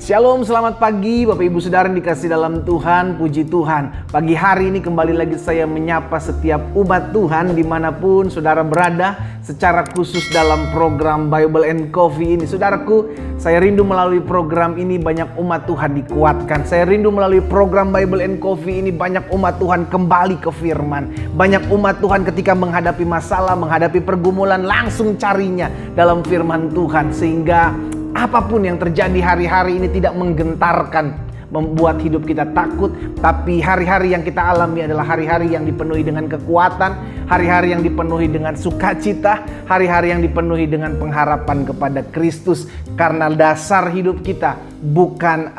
Shalom, selamat pagi Bapak Ibu Saudara yang dikasih dalam Tuhan, puji Tuhan. Pagi hari ini kembali lagi saya menyapa setiap umat Tuhan dimanapun saudara berada, secara khusus dalam program Bible and Coffee ini. Saudaraku, saya rindu melalui program ini banyak umat Tuhan dikuatkan. Saya rindu melalui program Bible and Coffee ini banyak umat Tuhan kembali ke firman. Banyak umat Tuhan ketika menghadapi masalah, menghadapi pergumulan, langsung carinya dalam firman Tuhan. Sehingga apapun yang terjadi hari-hari ini tidak menggentarkan, membuat hidup kita takut. Tapi hari-hari yang kita alami adalah hari-hari yang dipenuhi dengan kekuatan, hari-hari yang dipenuhi dengan sukacita, hari-hari yang dipenuhi dengan pengharapan kepada Kristus. Karena dasar hidup kita bukan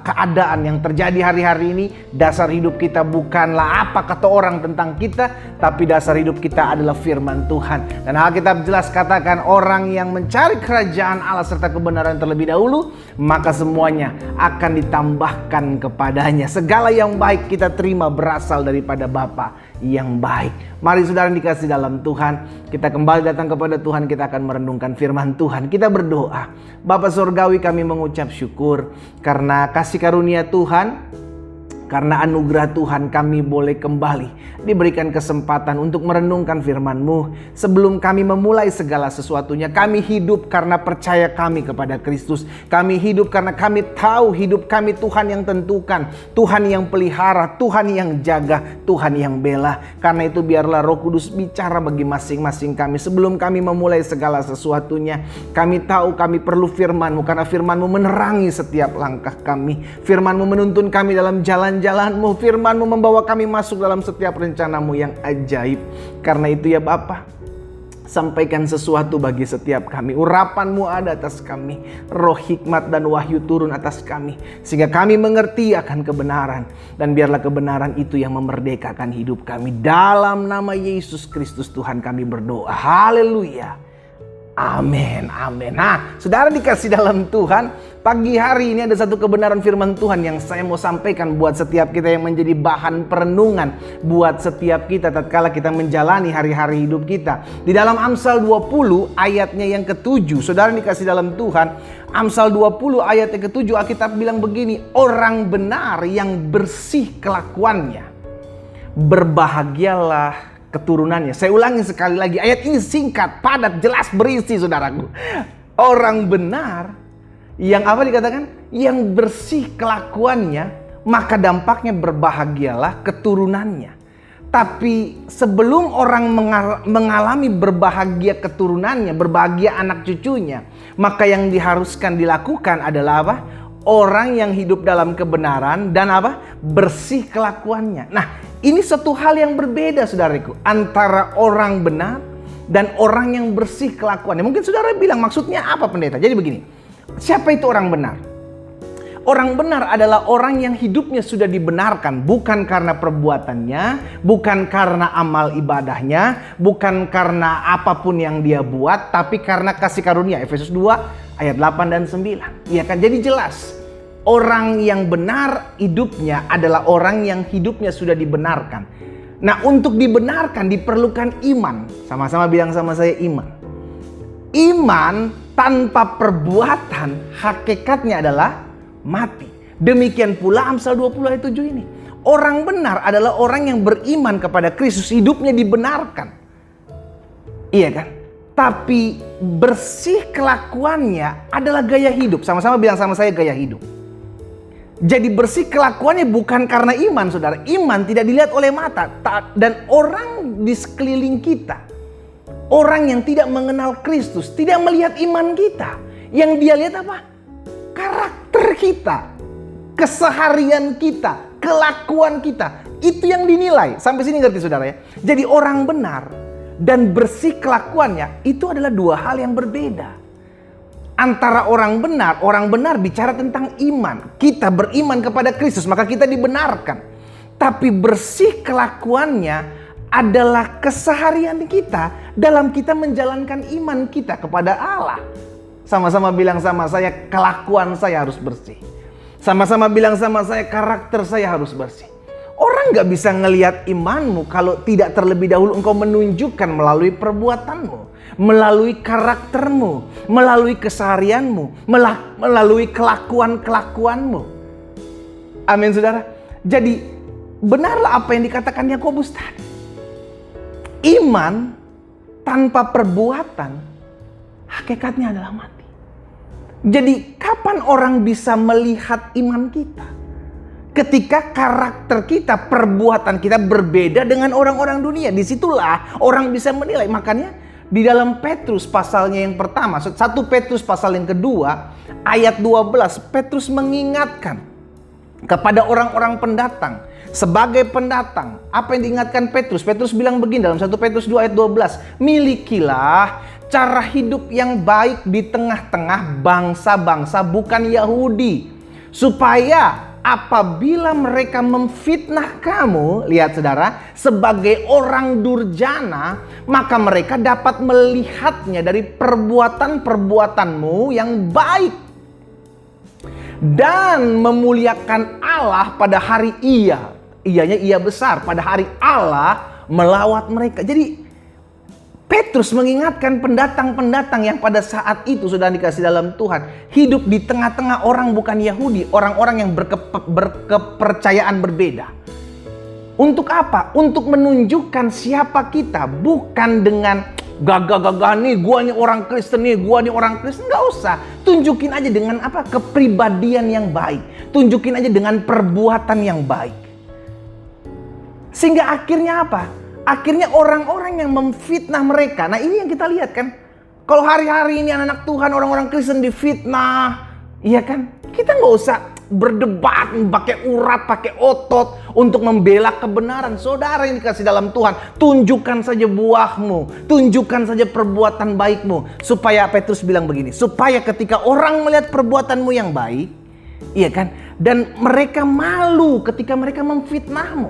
keadaan yang terjadi hari-hari ini. Dasar hidup kita bukanlah apa kata orang tentang kita, tapi dasar hidup kita adalah firman Tuhan. Dan Alkitab jelas katakan, orang yang mencari kerajaan Allah serta kebenaran terlebih dahulu, maka semuanya akan ditambahkan kepadanya. Segala yang baik kita terima berasal daripada Bapa yang baik. Mari saudara dikasih dalam Tuhan, kita kembali datang kepada Tuhan, kita akan merenungkan firman Tuhan. Kita berdoa. Bapa Surgawi, kami mengucap syukur karena kasih karunia Tuhan, karena anugerah Tuhan kami boleh kembali diberikan kesempatan untuk merenungkan firman-Mu. Sebelum kami memulai segala sesuatunya, kami hidup karena percaya kami kepada Kristus. Kami hidup karena kami tahu hidup kami Tuhan yang tentukan, Tuhan yang pelihara, Tuhan yang jaga, Tuhan yang bela. Karena itu biarlah Roh Kudus bicara bagi masing-masing kami. Sebelum kami memulai segala sesuatunya, kami tahu kami perlu firman-Mu, karena firman-Mu menerangi setiap langkah kami. Firman-Mu menuntun kami dalam jalan-jalan-Mu. Firman-Mu membawa kami masuk dalam setiap rencana-Mu yang ajaib. Karena itu ya Bapa, sampaikan sesuatu bagi setiap kami. Urapan-Mu ada atas kami. Roh hikmat dan wahyu turun atas kami, sehingga kami mengerti akan kebenaran. Dan biarlah kebenaran itu yang memerdekakan hidup kami. Dalam nama Yesus Kristus Tuhan kami berdoa. Haleluya. Amin, amin. Nah, saudara dikasih dalam Tuhan, pagi hari ini ada satu kebenaran firman Tuhan yang saya mau sampaikan buat setiap kita, yang menjadi bahan perenungan buat setiap kita tatkala kita menjalani hari-hari hidup kita. Di dalam Amsal 20 ayatnya yang ke-7, saudara dikasih dalam Tuhan, Amsal 20 ayat yang ke-7, Alkitab bilang begini, orang benar yang bersih kelakuannya, berbahagialah keturunannya. Saya ulangi sekali lagi, ayat ini singkat, padat, jelas, berisi saudaraku. Orang benar yang apa dikatakan? Yang bersih kelakuannya, maka dampaknya berbahagialah keturunannya. Tapi sebelum orang mengalami berbahagia keturunannya, berbahagia anak cucunya, maka yang diharuskan dilakukan adalah apa? Orang yang hidup dalam kebenaran dan apa? Bersih kelakuannya. Nah, ini satu hal yang berbeda saudaraku, antara orang benar dan orang yang bersih kelakuannya. Mungkin saudara bilang, maksudnya apa pendeta? Jadi begini, siapa itu orang benar? Orang benar adalah orang yang hidupnya sudah dibenarkan, bukan karena perbuatannya, bukan karena amal ibadahnya, bukan karena apapun yang dia buat, tapi karena kasih karunia. Efesus 2 ayat 8 dan 9. Iya kan? Jadi jelas, orang yang benar hidupnya adalah orang yang hidupnya sudah dibenarkan. Nah, untuk dibenarkan diperlukan iman. Sama-sama bilang sama saya, iman. Iman tanpa perbuatan hakikatnya adalah mati. Demikian pula Amsal 20 ayat 7 ini. Orang benar adalah orang yang beriman kepada Kristus, hidupnya dibenarkan. Iya kan? Tapi bersih kelakuannya adalah gaya hidup. Sama-sama bilang sama saya, gaya hidup. Jadi bersih kelakuannya bukan karena iman, saudara. Iman tidak dilihat oleh mata. Dan orang di sekeliling kita, orang yang tidak mengenal Kristus, tidak melihat iman kita. Yang dia lihat apa? Karakter kita, keseharian kita, kelakuan kita. Itu yang dinilai. Sampai sini ngerti saudara ya? Jadi orang benar dan bersih kelakuannya itu adalah dua hal yang berbeda. Antara orang benar bicara tentang iman. Kita beriman kepada Kristus, maka kita dibenarkan. Tapi bersih kelakuannya adalah keseharian kita dalam kita menjalankan iman kita kepada Allah. Sama-sama bilang sama saya, kelakuan saya harus bersih. Sama-sama bilang sama saya, karakter saya harus bersih. Orang nggak bisa ngelihat imanmu kalau tidak terlebih dahulu engkau menunjukkan melalui perbuatanmu, melalui karaktermu, melalui keseharianmu, melalui kelakuan-kelakuanmu. Amin, saudara. Jadi benarlah apa yang dikatakan Yakobus tadi. Iman tanpa perbuatan hakikatnya adalah mati. Jadi kapan orang bisa melihat iman kita? Ketika karakter kita, perbuatan kita berbeda dengan orang-orang dunia. Disitulah orang bisa menilai. Makanya di dalam Petrus pasalnya yang pertama, 1 Petrus pasal yang kedua, ayat 12, Petrus mengingatkan kepada orang-orang pendatang. Sebagai pendatang, apa yang diingatkan Petrus? Petrus bilang begini dalam 1 Petrus 2 ayat 12. Milikilah cara hidup yang baik di tengah-tengah bangsa-bangsa bukan Yahudi. Supaya apabila mereka memfitnah kamu, lihat saudara, sebagai orang durjana, maka mereka dapat melihatnya dari perbuatan-perbuatanmu yang baik dan memuliakan Allah pada hari Ianya ia besar, pada hari Allah melawat mereka. Jadi Petrus mengingatkan pendatang-pendatang yang pada saat itu sudah dikasih dalam Tuhan, hidup di tengah-tengah orang bukan Yahudi, orang-orang yang berkepercayaan berbeda. Untuk apa? Untuk menunjukkan siapa kita, bukan dengan gagah-gagah nih, gua nih orang Kristen nih, gua nih orang Kristen. Nggak usah. Tunjukin aja dengan apa? Kepribadian yang baik. Tunjukin aja dengan perbuatan yang baik. Sehingga akhirnya apa? Akhirnya orang-orang yang memfitnah mereka. Nah ini yang kita lihat kan. Kalau hari-hari ini anak-anak Tuhan, orang-orang Kristen difitnah. Iya kan? Kita nggak usah berdebat, pakai urat, pakai otot untuk membela kebenaran. Saudara yang dikasih dalam Tuhan, tunjukkan saja buahmu. Tunjukkan saja perbuatan baikmu. Supaya Petrus bilang begini. Supaya ketika orang melihat perbuatanmu yang baik. Iya kan? Dan mereka malu ketika mereka memfitnahmu.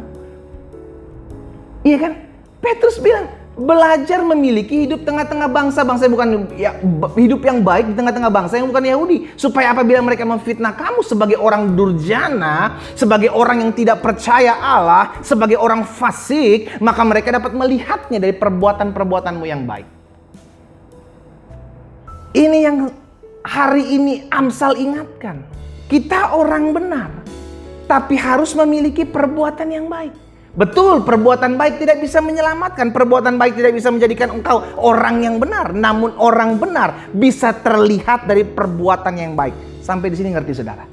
Iya kan? Petrus bilang, belajar memiliki hidup tengah-tengah bangsa-bangsa, bukan ya, hidup yang baik di tengah-tengah bangsa yang bukan Yahudi. Supaya apabila mereka memfitnah kamu sebagai orang durjana, sebagai orang yang tidak percaya Allah, sebagai orang fasik, maka mereka dapat melihatnya dari perbuatan-perbuatanmu yang baik. Ini yang hari ini Amsal ingatkan. Kita orang benar, tapi harus memiliki perbuatan yang baik. Betul, perbuatan baik tidak bisa menyelamatkan. Perbuatan baik tidak bisa menjadikan engkau orang yang benar. Namun orang benar bisa terlihat dari perbuatan yang baik. Sampai di sini ngerti saudara?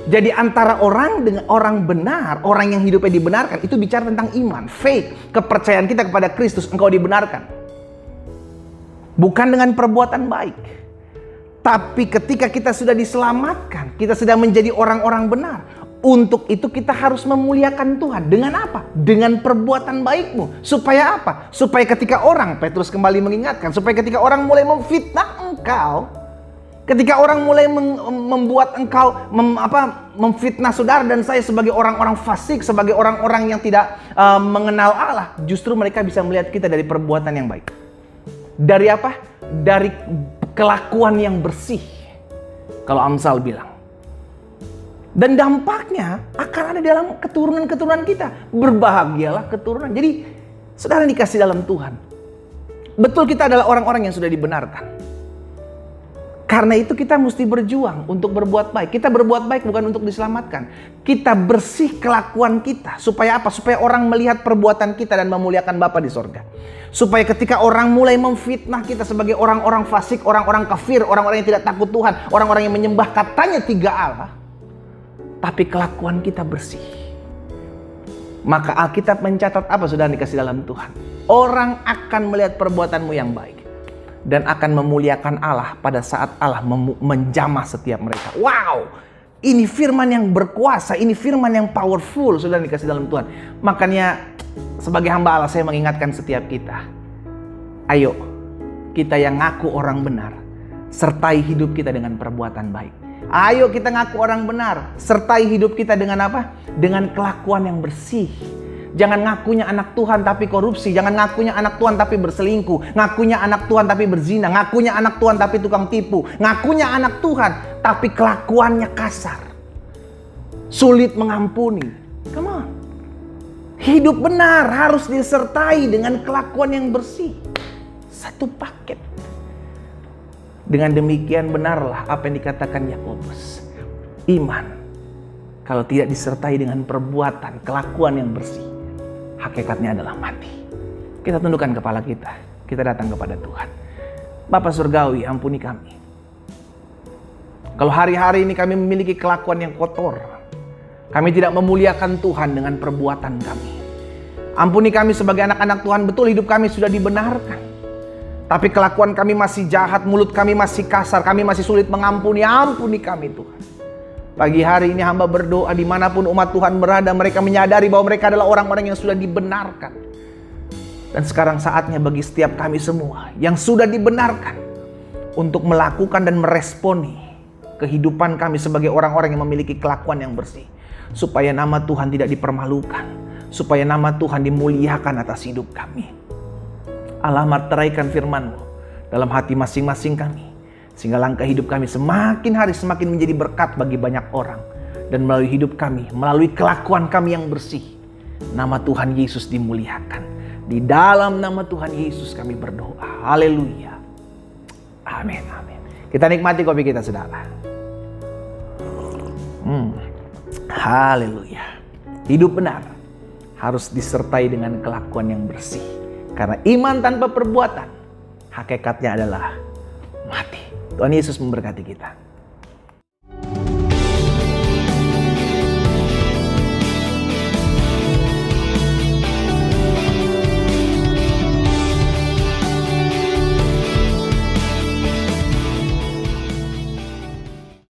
Jadi antara orang dengan orang benar, orang yang hidupnya dibenarkan, itu bicara tentang iman, faith, kepercayaan kita kepada Kristus, engkau dibenarkan. Bukan dengan perbuatan baik. Tapi ketika kita sudah diselamatkan, kita sudah menjadi orang-orang benar. Untuk itu kita harus memuliakan Tuhan. Dengan apa? Dengan perbuatan baikmu. Supaya apa? Supaya ketika orang, Petrus kembali mengingatkan, supaya ketika orang mulai memfitnah engkau, ketika orang mulai membuat engkau memfitnah saudara dan saya sebagai orang-orang fasik, sebagai orang-orang yang tidak mengenal Allah, justru mereka bisa melihat kita dari perbuatan yang baik. Dari apa? Dari kelakuan yang bersih. Kalau Amsal bilang. Dan dampaknya akan ada dalam keturunan-keturunan kita. Berbahagialah keturunan. Jadi saudara dikasih dalam Tuhan. Betul kita adalah orang-orang yang sudah dibenarkan. Karena itu kita mesti berjuang untuk berbuat baik. Kita berbuat baik bukan untuk diselamatkan. Kita bersih kelakuan kita. Supaya apa? Supaya orang melihat perbuatan kita dan memuliakan Bapa di sorga. Supaya ketika orang mulai memfitnah kita sebagai orang-orang fasik, orang-orang kafir, orang-orang yang tidak takut Tuhan, orang-orang yang menyembah katanya 3 Allah. Tapi kelakuan kita bersih. Maka Alkitab mencatat apa sudah dikasih dalam Tuhan? Orang akan melihat perbuatanmu yang baik. Dan akan memuliakan Allah pada saat Allah menjamah setiap mereka. Wow! Ini firman yang berkuasa. Ini firman yang powerful sudah dikasih dalam Tuhan. Makanya sebagai hamba Allah saya mengingatkan setiap kita. Ayo kita yang ngaku orang benar. Sertai hidup kita dengan perbuatan baik. Ayo kita ngaku orang benar, sertai hidup kita dengan apa? Dengan kelakuan yang bersih. Jangan ngakunya anak Tuhan tapi korupsi. Jangan ngakunya anak Tuhan tapi berselingkuh. Ngakunya anak Tuhan tapi berzina. Ngakunya anak Tuhan tapi tukang tipu. Ngakunya anak Tuhan tapi kelakuannya kasar. Sulit mengampuni. Come on. Hidup benar harus disertai dengan kelakuan yang bersih. Satu paket. Dengan demikian benarlah apa yang dikatakan Yakobus. Iman, kalau tidak disertai dengan perbuatan, kelakuan yang bersih, hakikatnya adalah mati. Kita tundukkan kepala kita. Kita datang kepada Tuhan. Bapa Surgawi, ampuni kami. Kalau hari-hari ini kami memiliki kelakuan yang kotor, kami tidak memuliakan Tuhan dengan perbuatan kami. Ampuni kami sebagai anak-anak Tuhan, betul hidup kami sudah dibenarkan. Tapi kelakuan kami masih jahat, mulut kami masih kasar, kami masih sulit mengampuni. Ampuni kami Tuhan. Pagi hari ini hamba berdoa dimanapun umat Tuhan berada, mereka menyadari bahwa mereka adalah orang-orang yang sudah dibenarkan. Dan sekarang saatnya bagi setiap kami semua yang sudah dibenarkan untuk melakukan dan meresponi kehidupan kami sebagai orang-orang yang memiliki kelakuan yang bersih. Supaya nama Tuhan tidak dipermalukan. Supaya nama Tuhan dimuliakan atas hidup kami. Allah meteraikan firman-Mu dalam hati masing-masing kami. Sehingga langkah hidup kami semakin hari semakin menjadi berkat bagi banyak orang. Dan melalui hidup kami, melalui kelakuan kami yang bersih, nama Tuhan Yesus dimuliakan. Di dalam nama Tuhan Yesus kami berdoa. Haleluya. Amin, amin. Kita nikmati kopi kita, saudara. Haleluya. Hidup benar harus disertai dengan kelakuan yang bersih. Karena iman tanpa perbuatan, hakikatnya adalah mati. Tuhan Yesus memberkati kita.